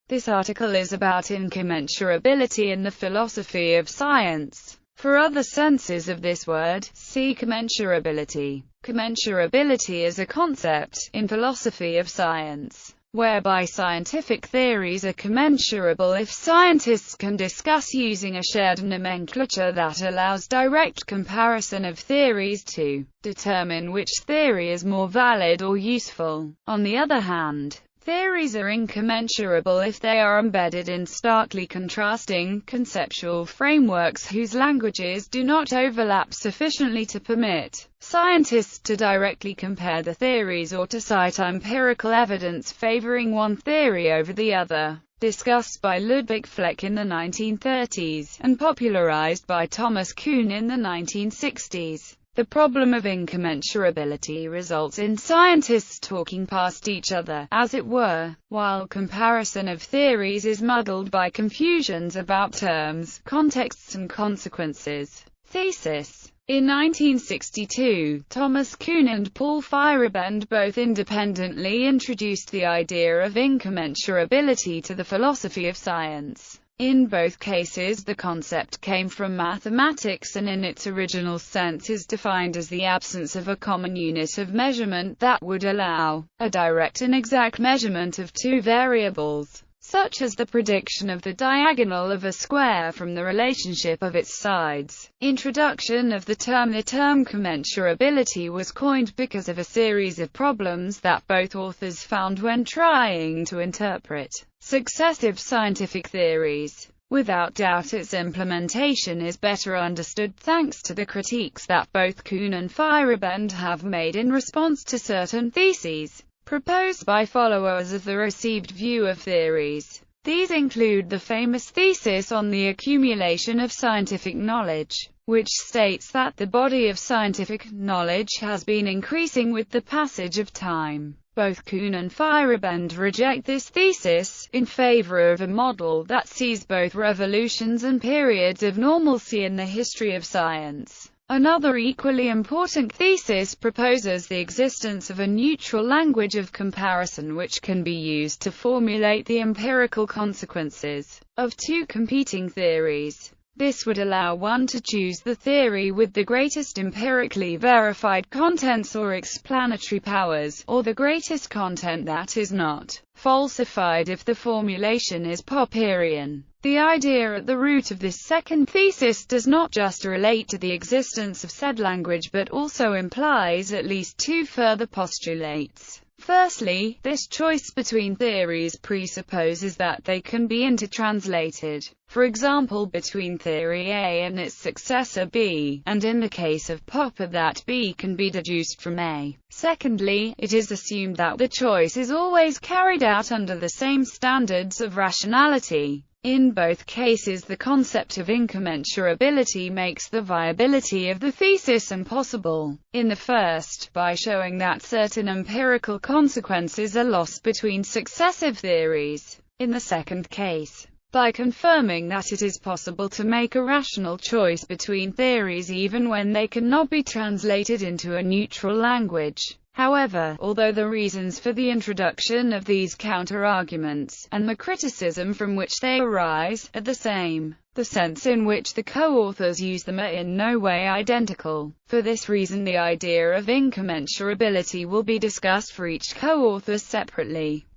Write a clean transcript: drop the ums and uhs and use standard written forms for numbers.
This article is about incommensurability in the philosophy of science. For other senses of this word, see commensurability. Commensurability is a concept, in philosophy of science, whereby scientific theories are commensurable if scientists can discuss using a shared nomenclature that allows direct comparison of theories to determine which theory is more valid or useful. On the other hand, theories are incommensurable if they are embedded in starkly contrasting conceptual frameworks whose languages do not overlap sufficiently to permit scientists to directly compare the theories or to cite empirical evidence favoring one theory over the other. Discussed by Ludwig Fleck in the 1930s, and popularized by Thomas Kuhn in the 1960s. The problem of incommensurability results in scientists talking past each other, as it were, while comparison of theories is muddled by confusions about terms, contexts and consequences. Thesis. In 1962, Thomas Kuhn and Paul Feyerabend both independently introduced the idea of incommensurability to the philosophy of science. In both cases the concept came from mathematics and in its original sense is defined as the absence of a common unit of measurement that would allow a direct and exact measurement of two variables, such as the prediction of the diagonal of a square from the relationship of its sides. Introduction of the term commensurability was coined because of a series of problems that both authors found when trying to interpret successive scientific theories. Without doubt its implementation is better understood thanks to the critiques that both Kuhn and Feyerabend have made in response to certain theses proposed by followers of the received view of theories. These include the famous thesis on the accumulation of scientific knowledge, which states that the body of scientific knowledge has been increasing with the passage of time. Both Kuhn and Feyerabend reject this thesis, in favor of a model that sees both revolutions and periods of normalcy in the history of science. Another equally important thesis proposes the existence of a neutral language of comparison which can be used to formulate the empirical consequences of two competing theories. This would allow one to choose the theory with the greatest empirically verified contents or explanatory powers, or the greatest content that is not falsified if the formulation is Popperian. The idea at the root of this second thesis does not just relate to the existence of said language but also implies at least two further postulates. Firstly, this choice between theories presupposes that they can be intertranslated, for example between theory A and its successor B, and in the case of Popper that B can be deduced from A. Secondly, it is assumed that the choice is always carried out under the same standards of rationality. In both cases the concept of incommensurability makes the viability of the thesis impossible. In the first, by showing that certain empirical consequences are lost between successive theories. In the second case, by confirming that it is possible to make a rational choice between theories even when they cannot be translated into a neutral language. However, although the reasons for the introduction of these counter-arguments, and the criticism from which they arise, are the same, the sense in which the co-authors use them are in no way identical. For this reason the idea of incommensurability will be discussed for each co-author separately.